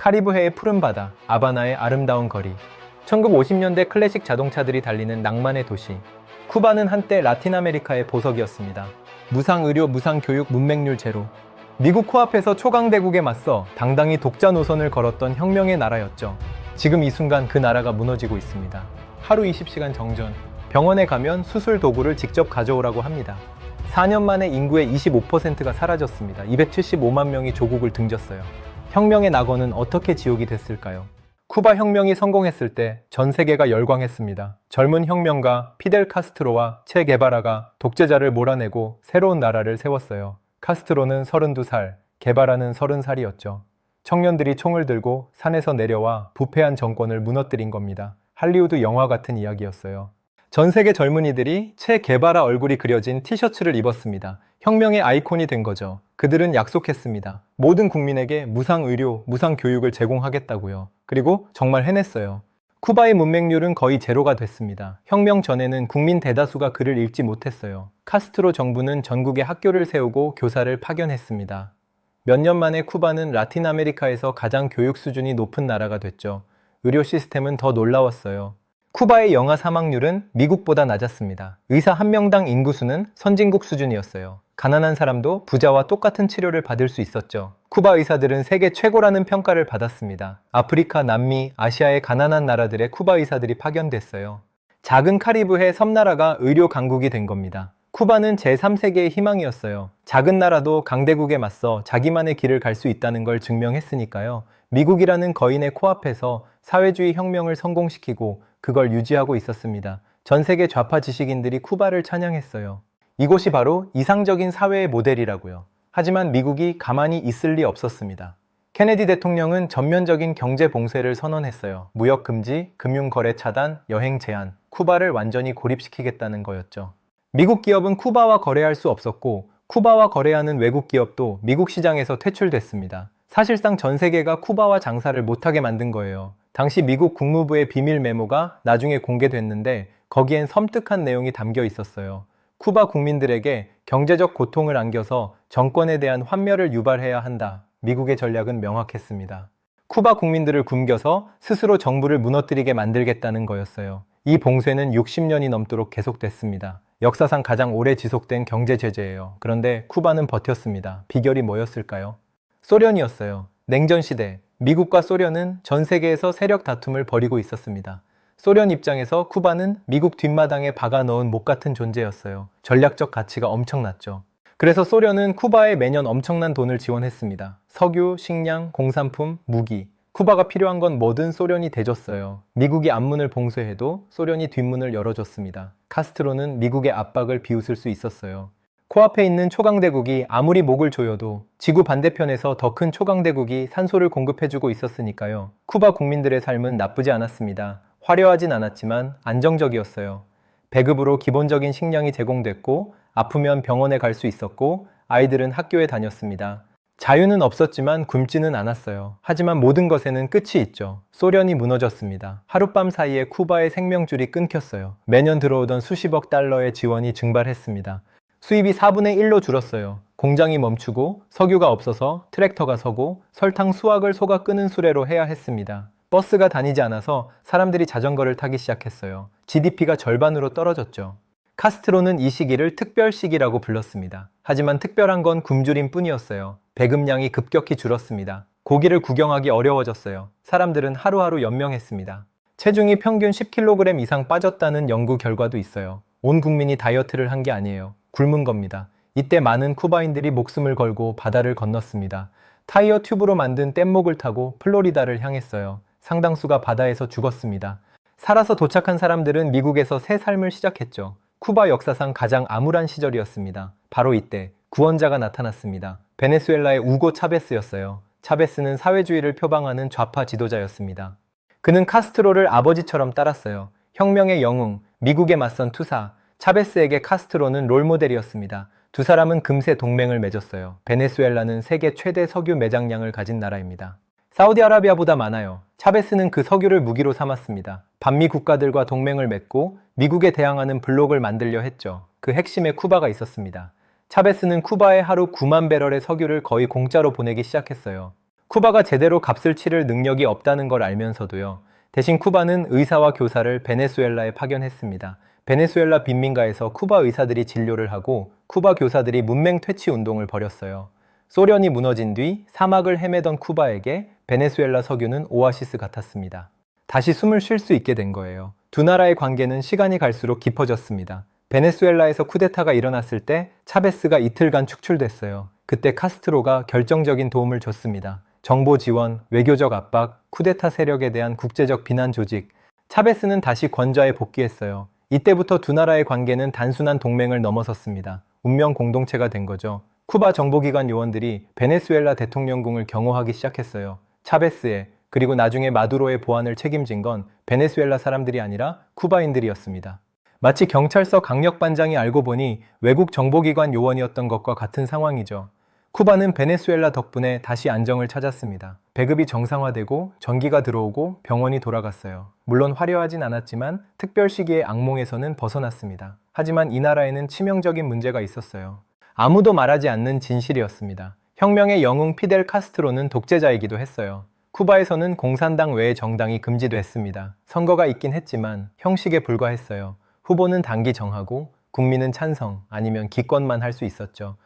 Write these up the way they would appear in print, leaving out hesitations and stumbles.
카리브해의 푸른 바다, 아바나의 아름다운 거리, 1950년대 클래식 자동차들이 달리는 낭만의 도시. 쿠바는 한때 라틴 아메리카의 보석이었습니다. 무상 의료, 무상 교육, 문맹률 제로. 미국 코앞에서 초강대국에 맞서 당당히 독자 노선을 걸었던 혁명의 나라였죠. 지금 이 순간 그 나라가 무너지고 있습니다. 하루 20시간 정전. 병원에 가면 수술 도구를 직접 가져오라고 합니다. 4년 만에 인구의 25%가 사라졌습니다. 275만 명이 조국을 등졌어요. 혁명의 낙원은 어떻게 지옥이 됐을까요? 쿠바 혁명이 성공했을 때 전 세계가 열광했습니다. 젊은 혁명가 피델 카스트로와 체 게바라가 독재자를 몰아내고 새로운 나라를 세웠어요. 카스트로는 32살, 게바라는 30살이었죠. 청년들이 총을 들고 산에서 내려와 부패한 정권을 무너뜨린 겁니다. 할리우드 영화 같은 이야기였어요. 전 세계 젊은이들이 체 게바라 얼굴이 그려진 티셔츠를 입었습니다. 혁명의 아이콘이 된 거죠. 그들은 약속했습니다. 모든 국민에게 무상 의료, 무상 교육을 제공하겠다고요. 그리고 정말 해냈어요. 쿠바의 문맹률은 거의 제로가 됐습니다. 혁명 전에는 국민 대다수가 글을 읽지 못했어요. 카스트로 정부는 전국에 학교를 세우고 교사를 파견했습니다. 몇 년 만에 쿠바는 라틴 아메리카에서 가장 교육 수준이 높은 나라가 됐죠. 의료 시스템은 더 놀라웠어요. 쿠바의 영아 사망률은 미국보다 낮았습니다. 의사 한 명당 인구수는 선진국 수준이었어요. 가난한 사람도 부자와 똑같은 치료를 받을 수 있었죠. 쿠바 의사들은 세계 최고라는 평가를 받았습니다. 아프리카, 남미, 아시아의 가난한 나라들의 쿠바 의사들이 파견됐어요. 작은 카리브해 섬나라가 의료 강국이 된 겁니다. 쿠바는 제3세계의 희망이었어요. 작은 나라도 강대국에 맞서 자기만의 길을 갈 수 있다는 걸 증명했으니까요. 미국이라는 거인의 코앞에서 사회주의 혁명을 성공시키고 그걸 유지하고 있었습니다. 전 세계 좌파 지식인들이 쿠바를 찬양했어요. 이곳이 바로 이상적인 사회의 모델이라고요. 하지만 미국이 가만히 있을 리 없었습니다. 케네디 대통령은 전면적인 경제 봉쇄를 선언했어요. 무역 금지, 금융 거래 차단, 여행 제한, 쿠바를 완전히 고립시키겠다는 거였죠. 미국 기업은 쿠바와 거래할 수 없었고 쿠바와 거래하는 외국 기업도 미국 시장에서 퇴출됐습니다. 사실상 전 세계가 쿠바와 장사를 못하게 만든 거예요. 당시 미국 국무부의 비밀 메모가 나중에 공개됐는데 거기엔 섬뜩한 내용이 담겨 있었어요. 쿠바 국민들에게 경제적 고통을 안겨서 정권에 대한 환멸을 유발해야 한다. 미국의 전략은 명확했습니다. 쿠바 국민들을 굶겨서 스스로 정부를 무너뜨리게 만들겠다는 거였어요. 이 봉쇄는 60년이 넘도록 계속됐습니다. 역사상 가장 오래 지속된 경제 제재예요. 그런데 쿠바는 버텼습니다. 비결이 뭐였을까요? 소련이었어요. 냉전 시대, 미국과 소련은 전 세계에서 세력 다툼을 벌이고 있었습니다. 소련 입장에서 쿠바는 미국 뒷마당에 박아 넣은 못 같은 존재였어요. 전략적 가치가 엄청났죠. 그래서 소련은 쿠바에 매년 엄청난 돈을 지원했습니다. 석유, 식량, 공산품, 무기. 쿠바가 필요한 건 뭐든 소련이 대줬어요. 미국이 앞문을 봉쇄해도 소련이 뒷문을 열어줬습니다. 카스트로는 미국의 압박을 비웃을 수 있었어요. 코앞에 있는 초강대국이 아무리 목을 조여도 지구 반대편에서 더 큰 초강대국이 산소를 공급해주고 있었으니까요. 쿠바 국민들의 삶은 나쁘지 않았습니다. 화려하진 않았지만 안정적이었어요. 배급으로 기본적인 식량이 제공됐고 아프면 병원에 갈 수 있었고 아이들은 학교에 다녔습니다. 자유는 없었지만 굶지는 않았어요. 하지만 모든 것에는 끝이 있죠. 소련이 무너졌습니다. 하룻밤 사이에 쿠바의 생명줄이 끊겼어요. 매년 들어오던 수십억 달러의 지원이 증발했습니다. 수입이 4분의 1로 줄었어요. 공장이 멈추고 석유가 없어서 트랙터가 서고 설탕 수확을 속아 끄는 수레로 해야 했습니다. 버스가 다니지 않아서 사람들이 자전거를 타기 시작했어요. GDP가 절반으로 떨어졌죠. 카스트로는 이 시기를 특별 시기라고 불렀습니다. 하지만 특별한 건 굶주림 뿐이었어요. 배급량이 급격히 줄었습니다. 고기를 구경하기 어려워졌어요. 사람들은 하루하루 연명했습니다. 체중이 평균 10kg 이상 빠졌다는 연구 결과도 있어요. 온 국민이 다이어트를 한 게 아니에요. 굶은 겁니다. 이때 많은 쿠바인들이 목숨을 걸고 바다를 건넜습니다. 타이어 튜브로 만든 뗏목을 타고 플로리다를 향했어요. 상당수가 바다에서 죽었습니다. 살아서 도착한 사람들은 미국에서 새 삶을 시작했죠. 쿠바 역사상 가장 암울한 시절이었습니다. 바로 이때 구원자가 나타났습니다. 베네수엘라의 우고 차베스였어요. 차베스는 사회주의를 표방하는 좌파 지도자였습니다. 그는 카스트로를 아버지처럼 따랐어요. 혁명의 영웅, 미국에 맞선 투사, 차베스에게 카스트로는 롤모델이었습니다. 두 사람은 금세 동맹을 맺었어요. 베네수엘라는 세계 최대 석유 매장량을 가진 나라입니다. 사우디아라비아보다 많아요. 차베스는 그 석유를 무기로 삼았습니다. 반미 국가들과 동맹을 맺고 미국에 대항하는 블록을 만들려 했죠. 그 핵심에 쿠바가 있었습니다. 차베스는 쿠바에 하루 9만 배럴의 석유를 거의 공짜로 보내기 시작했어요. 쿠바가 제대로 값을 치를 능력이 없다는 걸 알면서도요. 대신 쿠바는 의사와 교사를 베네수엘라에 파견했습니다. 베네수엘라 빈민가에서 쿠바 의사들이 진료를 하고 쿠바 교사들이 문맹 퇴치 운동을 벌였어요. 소련이 무너진 뒤 사막을 헤매던 쿠바에게 베네수엘라 석유는 오아시스 같았습니다. 다시 숨을 쉴 수 있게 된 거예요. 두 나라의 관계는 시간이 갈수록 깊어졌습니다. 베네수엘라에서 쿠데타가 일어났을 때 차베스가 이틀간 축출됐어요. 그때 카스트로가 결정적인 도움을 줬습니다. 정보 지원, 외교적 압박, 쿠데타 세력에 대한 국제적 비난 조직. 차베스는 다시 권좌에 복귀했어요. 이때부터 두 나라의 관계는 단순한 동맹을 넘어섰습니다. 운명 공동체가 된 거죠. 쿠바 정보기관 요원들이 베네수엘라 대통령궁을 경호하기 시작했어요. 차베스의, 그리고 나중에 마두로의 보안을 책임진 건 베네수엘라 사람들이 아니라 쿠바인들이었습니다. 마치 경찰서 강력반장이 알고 보니 외국 정보기관 요원이었던 것과 같은 상황이죠. 쿠바는 베네수엘라 덕분에 다시 안정을 찾았습니다. 배급이 정상화되고 전기가 들어오고 병원이 돌아갔어요. 물론 화려하진 않았지만 특별 시기의 악몽에서는 벗어났습니다. 하지만 이 나라에는 치명적인 문제가 있었어요. 아무도 말하지 않는 진실이었습니다. 혁명의 영웅 피델 카스트로는 독재자이기도 했어요. 쿠바에서는 공산당 외의 정당이 금지됐습니다. 선거가 있긴 했지만 형식에 불과했어요. 후보는 당기 정하고 국민은 찬성 아니면 기권만 할 수 있었죠.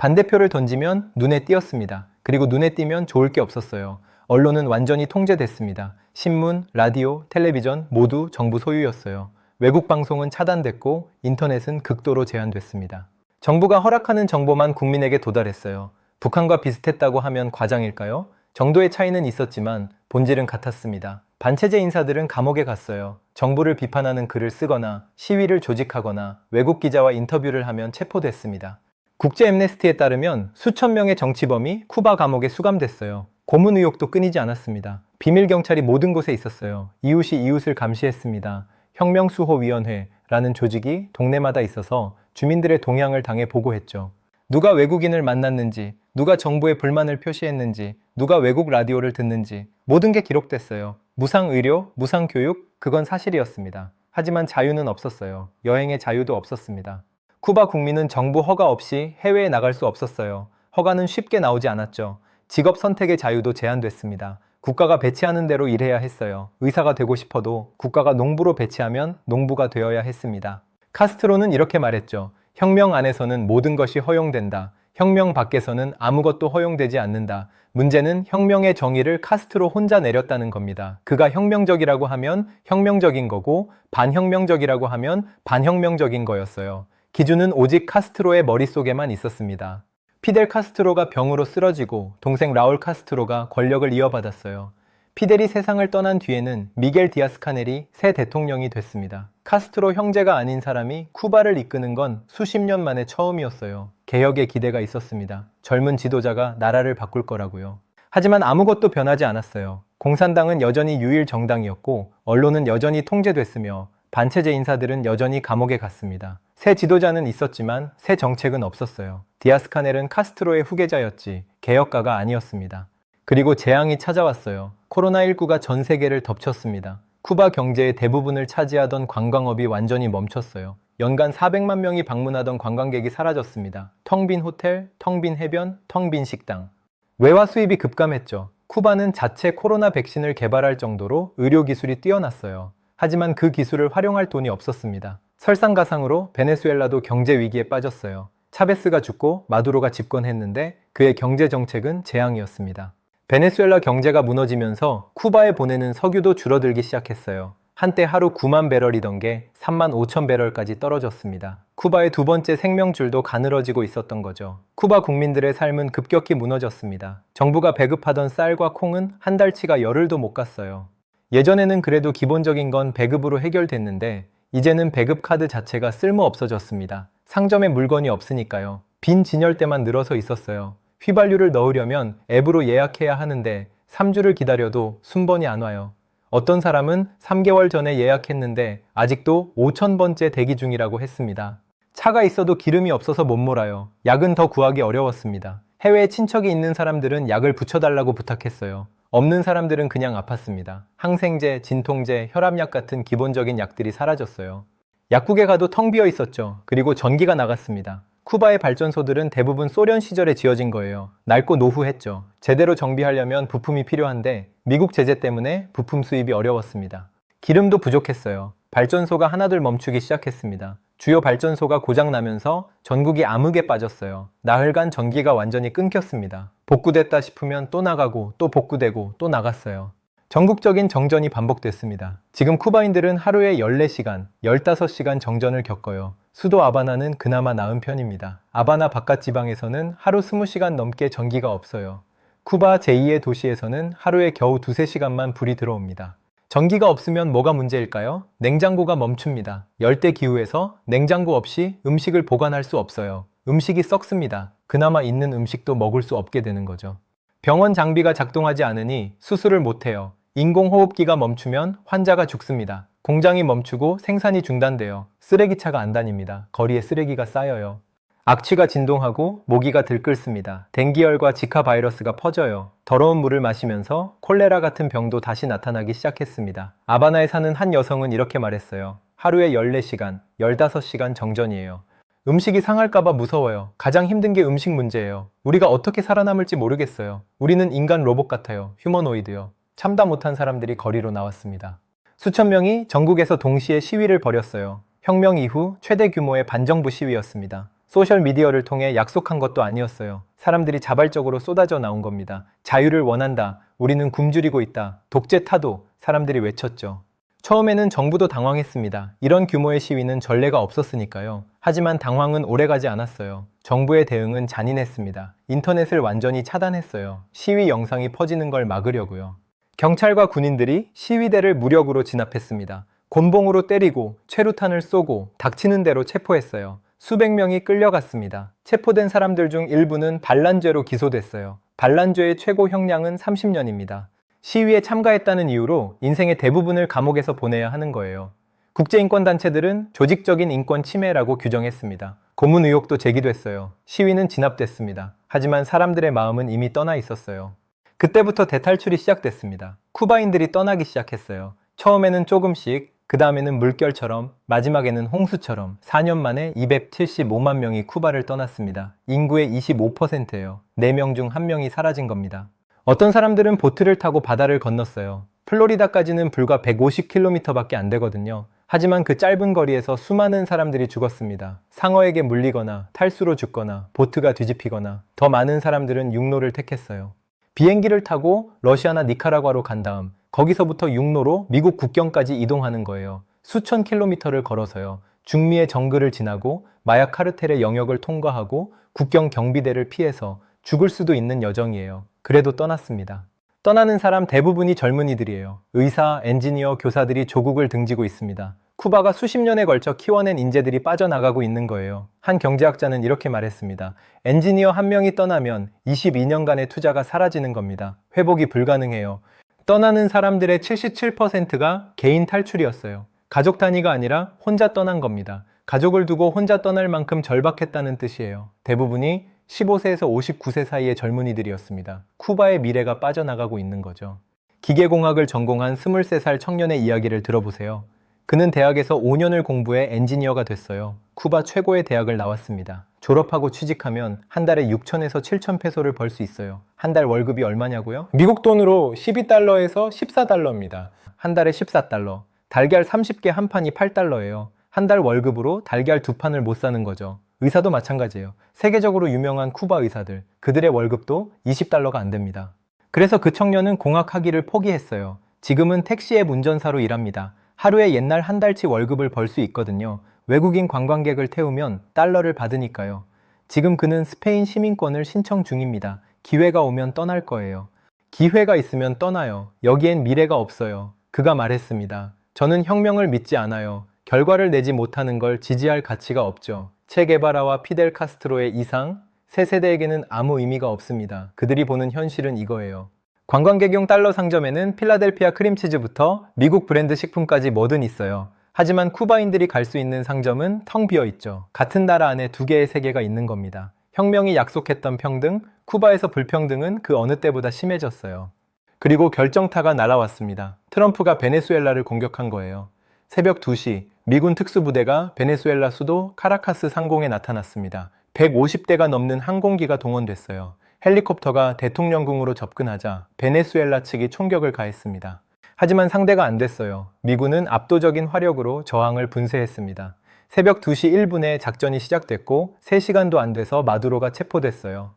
반대표를 던지면 눈에 띄었습니다. 그리고 눈에 띄면 좋을 게 없었어요. 언론은 완전히 통제됐습니다. 신문, 라디오, 텔레비전 모두 정부 소유였어요. 외국 방송은 차단됐고 인터넷은 극도로 제한됐습니다. 정부가 허락하는 정보만 국민에게 도달했어요. 북한과 비슷했다고 하면 과장일까요? 정도의 차이는 있었지만 본질은 같았습니다. 반체제 인사들은 감옥에 갔어요. 정부를 비판하는 글을 쓰거나 시위를 조직하거나 외국 기자와 인터뷰를 하면 체포됐습니다. 국제 엠네스티에 따르면 수천 명의 정치범이 쿠바 감옥에 수감됐어요. 고문 의혹도 끊이지 않았습니다. 비밀 경찰이 모든 곳에 있었어요. 이웃이 이웃을 감시했습니다. 혁명수호위원회라는 조직이 동네마다 있어서 주민들의 동향을 당해 보고했죠. 누가 외국인을 만났는지, 누가 정부에 불만을 표시했는지, 누가 외국 라디오를 듣는지 모든 게 기록됐어요. 무상의료, 무상교육, 그건 사실이었습니다. 하지만 자유는 없었어요. 여행의 자유도 없었습니다. 쿠바 국민은 정부 허가 없이 해외에 나갈 수 없었어요. 허가는 쉽게 나오지 않았죠. 직업 선택의 자유도 제한됐습니다. 국가가 배치하는 대로 일해야 했어요. 의사가 되고 싶어도 국가가 농부로 배치하면 농부가 되어야 했습니다. 카스트로는 이렇게 말했죠. 혁명 안에서는 모든 것이 허용된다. 혁명 밖에서는 아무것도 허용되지 않는다. 문제는 혁명의 정의를 카스트로 혼자 내렸다는 겁니다. 그가 혁명적이라고 하면 혁명적인 거고 반혁명적이라고 하면 반혁명적인 거였어요. 기준은 오직 카스트로의 머릿속에만 있었습니다. 피델 카스트로가 병으로 쓰러지고 동생 라울 카스트로가 권력을 이어받았어요. 피델이 세상을 떠난 뒤에는 미겔 디아스카넬이 새 대통령이 됐습니다. 카스트로 형제가 아닌 사람이 쿠바를 이끄는 건 수십 년 만에 처음이었어요. 개혁의 기대가 있었습니다. 젊은 지도자가 나라를 바꿀 거라고요. 하지만 아무것도 변하지 않았어요. 공산당은 여전히 유일 정당이었고 언론은 여전히 통제됐으며 반체제 인사들은 여전히 감옥에 갔습니다. 새 지도자는 있었지만 새 정책은 없었어요. 디아스카넬은 카스트로의 후계자였지 개혁가가 아니었습니다. 그리고 재앙이 찾아왔어요. 코로나19가 전 세계를 덮쳤습니다. 쿠바 경제의 대부분을 차지하던 관광업이 완전히 멈췄어요. 연간 400만 명이 방문하던 관광객이 사라졌습니다. 텅 빈 호텔, 텅 빈 해변, 텅 빈 식당. 외화 수입이 급감했죠. 쿠바는 자체 코로나 백신을 개발할 정도로 의료기술이 뛰어났어요. 하지만 그 기술을 활용할 돈이 없었습니다. 설상가상으로 베네수엘라도 경제 위기에 빠졌어요. 차베스가 죽고 마두로가 집권했는데 그의 경제 정책은 재앙이었습니다. 베네수엘라 경제가 무너지면서 쿠바에 보내는 석유도 줄어들기 시작했어요. 한때 하루 9만 배럴이던 게 3만 5천 배럴까지 떨어졌습니다. 쿠바의 두 번째 생명줄도 가늘어지고 있었던 거죠. 쿠바 국민들의 삶은 급격히 무너졌습니다. 정부가 배급하던 쌀과 콩은 한 달치가 열흘도 못 갔어요. 예전에는 그래도 기본적인 건 배급으로 해결됐는데 이제는 배급 카드 자체가 쓸모 없어졌습니다. 상점에 물건이 없으니까요. 빈 진열대만 늘어서 있었어요. 휘발유를 넣으려면 앱으로 예약해야 하는데 3주를 기다려도 순번이 안 와요. 어떤 사람은 3개월 전에 예약했는데 아직도 5,000번째 대기 중이라고 했습니다. 차가 있어도 기름이 없어서 못 몰아요. 약은 더 구하기 어려웠습니다. 해외에 친척이 있는 사람들은 약을 붙여달라고 부탁했어요. 없는 사람들은 그냥 아팠습니다. 항생제, 진통제, 혈압약 같은 기본적인 약들이 사라졌어요. 약국에 가도 텅 비어 있었죠. 그리고 전기가 나갔습니다. 쿠바의 발전소들은 대부분 소련 시절에 지어진 거예요. 낡고 노후했죠. 제대로 정비하려면 부품이 필요한데 미국 제재 때문에 부품 수입이 어려웠습니다. 기름도 부족했어요. 발전소가 하나둘 멈추기 시작했습니다. 주요 발전소가 고장나면서 전국이 암흑에 빠졌어요. 나흘간 전기가 완전히 끊겼습니다. 복구됐다 싶으면 또 나가고 또 복구되고 또 나갔어요. 전국적인 정전이 반복됐습니다. 지금 쿠바인들은 하루에 14시간, 15시간 정전을 겪어요. 수도 아바나는 그나마 나은 편입니다. 아바나 바깥 지방에서는 하루 20시간 넘게 전기가 없어요. 쿠바 제2의 도시에서는 하루에 겨우 2~3시간만 불이 들어옵니다. 전기가 없으면 뭐가 문제일까요? 냉장고가 멈춥니다. 열대 기후에서 냉장고 없이 음식을 보관할 수 없어요. 음식이 썩습니다. 그나마 있는 음식도 먹을 수 없게 되는 거죠. 병원 장비가 작동하지 않으니 수술을 못해요. 인공호흡기가 멈추면 환자가 죽습니다. 공장이 멈추고 생산이 중단돼요. 쓰레기차가 안 다닙니다. 거리에 쓰레기가 쌓여요. 악취가 진동하고 모기가 들끓습니다. 댕기열과 지카 바이러스가 퍼져요. 더러운 물을 마시면서 콜레라 같은 병도 다시 나타나기 시작했습니다. 아바나에 사는 한 여성은 이렇게 말했어요. 하루에 14시간, 15시간 정전이에요. 음식이 상할까봐 무서워요. 가장 힘든 게 음식 문제예요. 우리가 어떻게 살아남을지 모르겠어요. 우리는 인간 로봇 같아요. 휴머노이드요. 참다 못한 사람들이 거리로 나왔습니다. 수천 명이 전국에서 동시에 시위를 벌였어요. 혁명 이후 최대 규모의 반정부 시위였습니다. 소셜미디어를 통해 약속한 것도 아니었어요. 사람들이 자발적으로 쏟아져 나온 겁니다. 자유를 원한다. 우리는 굶주리고 있다. 독재 타도. 사람들이 외쳤죠. 처음에는 정부도 당황했습니다. 이런 규모의 시위는 전례가 없었으니까요. 하지만 당황은 오래가지 않았어요. 정부의 대응은 잔인했습니다. 인터넷을 완전히 차단했어요. 시위 영상이 퍼지는 걸 막으려고요. 경찰과 군인들이 시위대를 무력으로 진압했습니다. 곤봉으로 때리고 최루탄을 쏘고 닥치는 대로 체포했어요. 수백 명이 끌려갔습니다. 체포된 사람들 중 일부는 반란죄로 기소됐어요. 반란죄의 최고 형량은 30년입니다. 시위에 참가했다는 이유로 인생의 대부분을 감옥에서 보내야 하는 거예요. 국제인권단체들은 조직적인 인권 침해라고 규정했습니다. 고문 의혹도 제기됐어요. 시위는 진압됐습니다. 하지만 사람들의 마음은 이미 떠나 있었어요. 그때부터 대탈출이 시작됐습니다. 쿠바인들이 떠나기 시작했어요. 처음에는 조금씩, 그 다음에는 물결처럼, 마지막에는 홍수처럼 4년 만에 275만 명이 쿠바를 떠났습니다. 인구의 25%예요. 4명 중 1명이 사라진 겁니다. 어떤 사람들은 보트를 타고 바다를 건넜어요. 플로리다까지는 불과 150km밖에 안 되거든요. 하지만 그 짧은 거리에서 수많은 사람들이 죽었습니다. 상어에게 물리거나 탈수로 죽거나 보트가 뒤집히거나 더 많은 사람들은 육로를 택했어요. 비행기를 타고 러시아나 니카라과로 간 다음 거기서부터 육로로 미국 국경까지 이동하는 거예요. 수천 킬로미터를 걸어서요. 중미의 정글을 지나고 마약 카르텔의 영역을 통과하고 국경 경비대를 피해서 죽을 수도 있는 여정이에요. 그래도 떠났습니다. 떠나는 사람 대부분이 젊은이들이에요. 의사, 엔지니어, 교사들이 조국을 등지고 있습니다. 쿠바가 수십 년에 걸쳐 키워낸 인재들이 빠져나가고 있는 거예요. 한 경제학자는 이렇게 말했습니다. 엔지니어 한 명이 떠나면 22년간의 투자가 사라지는 겁니다. 회복이 불가능해요. 떠나는 사람들의 77%가 개인 탈출이었어요. 가족 단위가 아니라 혼자 떠난 겁니다. 가족을 두고 혼자 떠날 만큼 절박했다는 뜻이에요. 대부분이 15세에서 59세 사이의 젊은이들이었습니다. 쿠바의 미래가 빠져나가고 있는 거죠. 기계공학을 전공한 23살 청년의 이야기를 들어보세요. 그는 대학에서 5년을 공부해 엔지니어가 됐어요. 쿠바 최고의 대학을 나왔습니다. 졸업하고 취직하면 한 달에 6천에서 7천 페소를 벌 수 있어요. 한 달 월급이 얼마냐고요? 미국 돈으로 12달러에서 14달러입니다. 한 달에 14달러. 달걀 30개 한 판이 8달러예요. 한 달 월급으로 달걀 2판을 못 사는 거죠. 의사도 마찬가지예요. 세계적으로 유명한 쿠바 의사들, 그들의 월급도 20달러가 안 됩니다. 그래서 그 청년은 공학 학위를 포기했어요. 지금은 택시앱 운전사로 일합니다. 하루에 옛날 한 달치 월급을 벌 수 있거든요. 외국인 관광객을 태우면 달러를 받으니까요. 지금 그는 스페인 시민권을 신청 중입니다. 기회가 오면 떠날 거예요. 기회가 있으면 떠나요. 여기엔 미래가 없어요. 그가 말했습니다. 저는 혁명을 믿지 않아요. 결과를 내지 못하는 걸 지지할 가치가 없죠. 체 게바라와 피델 카스트로의 이상, 새 세대에게는 아무 의미가 없습니다. 그들이 보는 현실은 이거예요. 관광객용 달러 상점에는 필라델피아 크림치즈부터 미국 브랜드 식품까지 뭐든 있어요. 하지만 쿠바인들이 갈 수 있는 상점은 텅 비어 있죠. 같은 나라 안에 두 개의 세계가 있는 겁니다. 혁명이 약속했던 평등, 쿠바에서 불평등은 그 어느 때보다 심해졌어요. 그리고 결정타가 날아왔습니다. 트럼프가 베네수엘라를 공격한 거예요. 새벽 2시, 미군 특수부대가 베네수엘라 수도 카라카스 상공에 나타났습니다. 150대가 넘는 항공기가 동원됐어요. 헬리콥터가 대통령궁으로 접근하자 베네수엘라 측이 총격을 가했습니다. 하지만 상대가 안 됐어요. 미군은 압도적인 화력으로 저항을 분쇄했습니다. 새벽 2시 1분에 작전이 시작됐고 3시간도 안 돼서 마두로가 체포됐어요.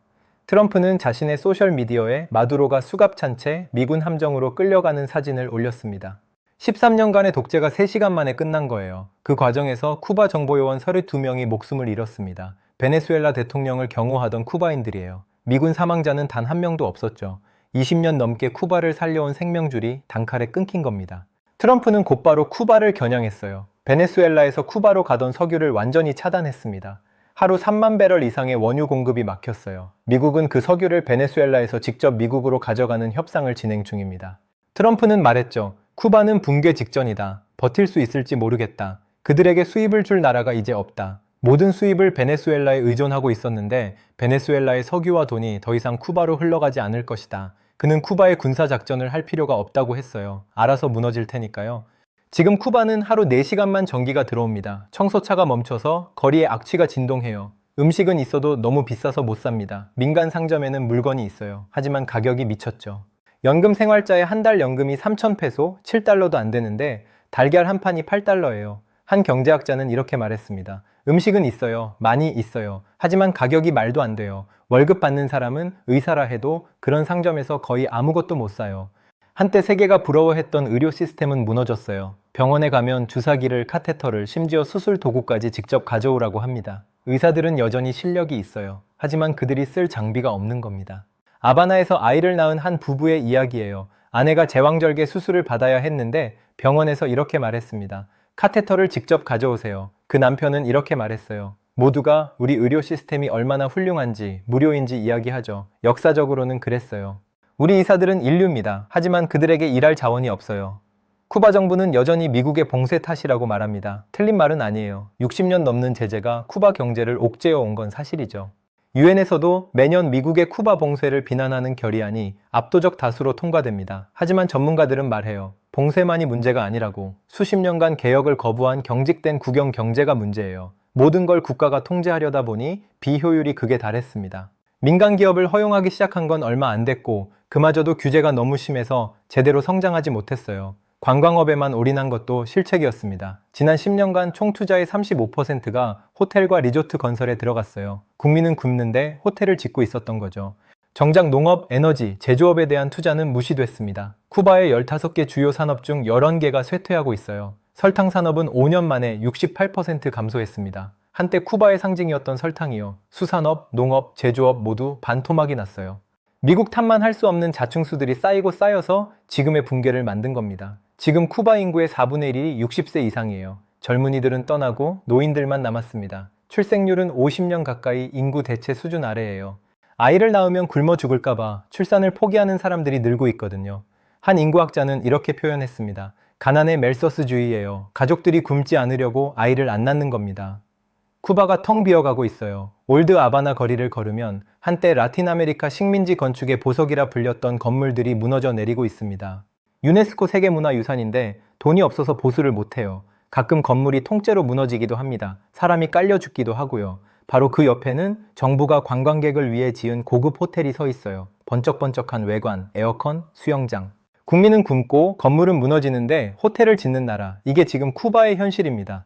트럼프는 자신의 소셜미디어에 마두로가 수갑찬 채 미군 함정으로 끌려가는 사진을 올렸습니다. 13년간의 독재가 3시간 만에 끝난 거예요. 그 과정에서 쿠바 정보요원 32명이 목숨을 잃었습니다. 베네수엘라 대통령을 경호하던 쿠바인들이에요. 미군 사망자는 단 한 명도 없었죠. 20년 넘게 쿠바를 살려온 생명줄이 단칼에 끊긴 겁니다. 트럼프는 곧바로 쿠바를 겨냥했어요. 베네수엘라에서 쿠바로 가던 석유를 완전히 차단했습니다. 하루 3만 배럴 이상의 원유 공급이 막혔어요. 미국은 그 석유를 베네수엘라에서 직접 미국으로 가져가는 협상을 진행 중입니다. 트럼프는 말했죠. 쿠바는 붕괴 직전이다. 버틸 수 있을지 모르겠다. 그들에게 수입을 줄 나라가 이제 없다. 모든 수입을 베네수엘라에 의존하고 있었는데 베네수엘라의 석유와 돈이 더 이상 쿠바로 흘러가지 않을 것이다. 그는 쿠바에 군사작전을 할 필요가 없다고 했어요. 알아서 무너질 테니까요. 지금 쿠바는 하루 4시간만 전기가 들어옵니다. 청소차가 멈춰서 거리에 악취가 진동해요. 음식은 있어도 너무 비싸서 못 삽니다. 민간 상점에는 물건이 있어요. 하지만 가격이 미쳤죠. 연금 생활자의 한 달 연금이 3,000페소, 7달러도 안 되는데 달걀 한 판이 8달러예요. 한 경제학자는 이렇게 말했습니다. 음식은 있어요. 많이 있어요. 하지만 가격이 말도 안 돼요. 월급 받는 사람은 의사라 해도 그런 상점에서 거의 아무것도 못 사요. 한때 세계가 부러워했던 의료 시스템은 무너졌어요. 병원에 가면 주사기를, 카테터를, 심지어 수술 도구까지 직접 가져오라고 합니다. 의사들은 여전히 실력이 있어요. 하지만 그들이 쓸 장비가 없는 겁니다. 아바나에서 아이를 낳은 한 부부의 이야기예요. 아내가 제왕절개 수술을 받아야 했는데 병원에서 이렇게 말했습니다. 카테터를 직접 가져오세요. 그 남편은 이렇게 말했어요. 모두가 우리 의료 시스템이 얼마나 훌륭한지, 무료인지 이야기하죠. 역사적으로는 그랬어요. 우리 의사들은 인류입니다. 하지만 그들에게 일할 자원이 없어요. 쿠바 정부는 여전히 미국의 봉쇄 탓이라고 말합니다. 틀린 말은 아니에요. 60년 넘는 제재가 쿠바 경제를 옥죄어 온 건 사실이죠. 유엔에서도 매년 미국의 쿠바 봉쇄를 비난하는 결의안이 압도적 다수로 통과됩니다. 하지만 전문가들은 말해요. 봉쇄만이 문제가 아니라고. 수십 년간 개혁을 거부한 경직된 국영 경제가 문제예요. 모든 걸 국가가 통제하려다 보니 비효율이 극에 달했습니다. 민간 기업을 허용하기 시작한 건 얼마 안 됐고 그마저도 규제가 너무 심해서 제대로 성장하지 못했어요. 관광업에만 올인한 것도 실책이었습니다. 지난 10년간 총 투자의 35%가 호텔과 리조트 건설에 들어갔어요. 국민은 굶는데 호텔을 짓고 있었던 거죠. 정작 농업, 에너지, 제조업에 대한 투자는 무시됐습니다. 쿠바의 15개 주요 산업 중 11개가 쇠퇴하고 있어요. 설탕 산업은 5년 만에 68% 감소했습니다. 한때 쿠바의 상징이었던 설탕이요. 수산업, 농업, 제조업 모두 반토막이 났어요. 미국 탓만 할 수 없는 자충수들이 쌓이고 쌓여서 지금의 붕괴를 만든 겁니다. 지금 쿠바 인구의 4분의 1이 60세 이상이에요. 젊은이들은 떠나고 노인들만 남았습니다. 출생률은 50년 가까이 인구 대체 수준 아래예요. 아이를 낳으면 굶어 죽을까봐 출산을 포기하는 사람들이 늘고 있거든요. 한 인구학자는 이렇게 표현했습니다. 가난의 멜서스주의예요. 가족들이 굶지 않으려고 아이를 안 낳는 겁니다. 쿠바가 텅 비어가고 있어요. 올드 아바나 거리를 걸으면 한때 라틴 아메리카 식민지 건축의 보석이라 불렸던 건물들이 무너져 내리고 있습니다. 유네스코 세계문화유산인데 돈이 없어서 보수를 못해요. 가끔 건물이 통째로 무너지기도 합니다. 사람이 깔려 죽기도 하고요. 바로 그 옆에는 정부가 관광객을 위해 지은 고급 호텔이 서 있어요. 번쩍번쩍한 외관, 에어컨, 수영장. 국민은 굶고 건물은 무너지는데 호텔을 짓는 나라. 이게 지금 쿠바의 현실입니다.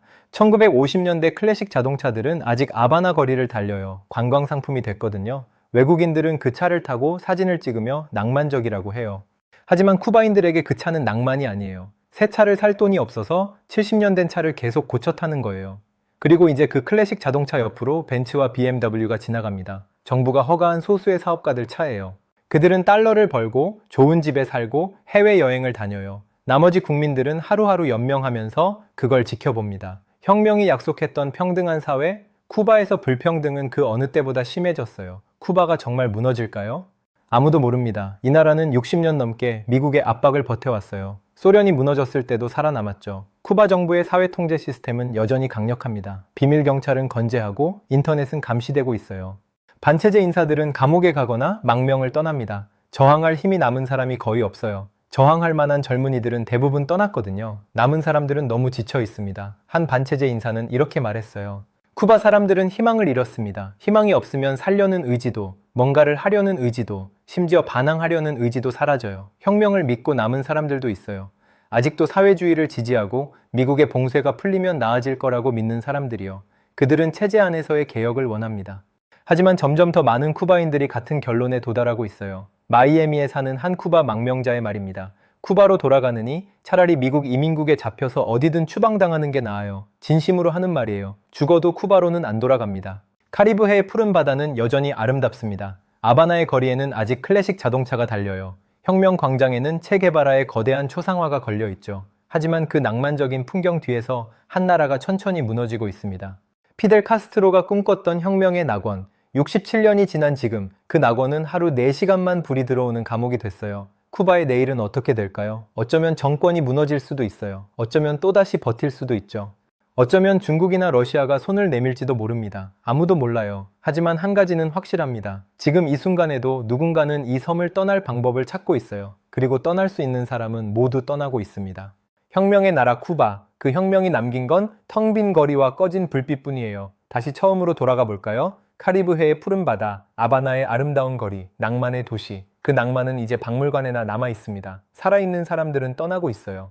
1950년대 클래식 자동차들은 아직 아바나 거리를 달려요. 관광 상품이 됐거든요. 외국인들은 그 차를 타고 사진을 찍으며 낭만적이라고 해요. 하지만 쿠바인들에게 그 차는 낭만이 아니에요. 새 차를 살 돈이 없어서 70년 된 차를 계속 고쳐 타는 거예요. 그리고 이제 그 클래식 자동차 옆으로 벤츠와 BMW가 지나갑니다. 정부가 허가한 소수의 사업가들 차예요. 그들은 달러를 벌고 좋은 집에 살고 해외여행을 다녀요. 나머지 국민들은 하루하루 연명하면서 그걸 지켜봅니다. 혁명이 약속했던 평등한 사회, 쿠바에서 불평등은 그 어느 때보다 심해졌어요. 쿠바가 정말 무너질까요? 아무도 모릅니다. 이 나라는 60년 넘게 미국의 압박을 버텨왔어요. 소련이 무너졌을 때도 살아남았죠. 쿠바 정부의 사회 통제 시스템은 여전히 강력합니다. 비밀 경찰은 건재하고 인터넷은 감시되고 있어요. 반체제 인사들은 감옥에 가거나 망명을 떠납니다. 저항할 힘이 남은 사람이 거의 없어요. 저항할 만한 젊은이들은 대부분 떠났거든요. 남은 사람들은 너무 지쳐 있습니다. 한 반체제 인사는 이렇게 말했어요. 쿠바 사람들은 희망을 잃었습니다. 희망이 없으면 살려는 의지도, 뭔가를 하려는 의지도, 심지어 반항하려는 의지도 사라져요. 혁명을 믿고 남은 사람들도 있어요. 아직도 사회주의를 지지하고 미국의 봉쇄가 풀리면 나아질 거라고 믿는 사람들이요. 그들은 체제 안에서의 개혁을 원합니다. 하지만 점점 더 많은 쿠바인들이 같은 결론에 도달하고 있어요. 마이애미에 사는 한 쿠바 망명자의 말입니다. 쿠바로 돌아가느니 차라리 미국 이민국에 잡혀서 어디든 추방당하는 게 나아요. 진심으로 하는 말이에요. 죽어도 쿠바로는 안 돌아갑니다. 카리브해의 푸른 바다는 여전히 아름답습니다. 아바나의 거리에는 아직 클래식 자동차가 달려요. 혁명 광장에는 체게바라의 거대한 초상화가 걸려 있죠. 하지만 그 낭만적인 풍경 뒤에서 한 나라가 천천히 무너지고 있습니다. 피델 카스트로가 꿈꿨던 혁명의 낙원, 67년이 지난 지금 그 낙원은 하루 4시간만 불이 들어오는 감옥이 됐어요. 쿠바의 내일은 어떻게 될까요? 어쩌면 정권이 무너질 수도 있어요. 어쩌면 또다시 버틸 수도 있죠. 어쩌면 중국이나 러시아가 손을 내밀지도 모릅니다. 아무도 몰라요. 하지만 한 가지는 확실합니다. 지금 이 순간에도 누군가는 이 섬을 떠날 방법을 찾고 있어요. 그리고 떠날 수 있는 사람은 모두 떠나고 있습니다. 혁명의 나라 쿠바, 그 혁명이 남긴 건 텅 빈 거리와 꺼진 불빛뿐이에요. 다시 처음으로 돌아가 볼까요? 카리브해의 푸른 바다, 아바나의 아름다운 거리, 낭만의 도시. 그 낭만은 이제 박물관에나 남아 있습니다. 살아있는 사람들은 떠나고 있어요.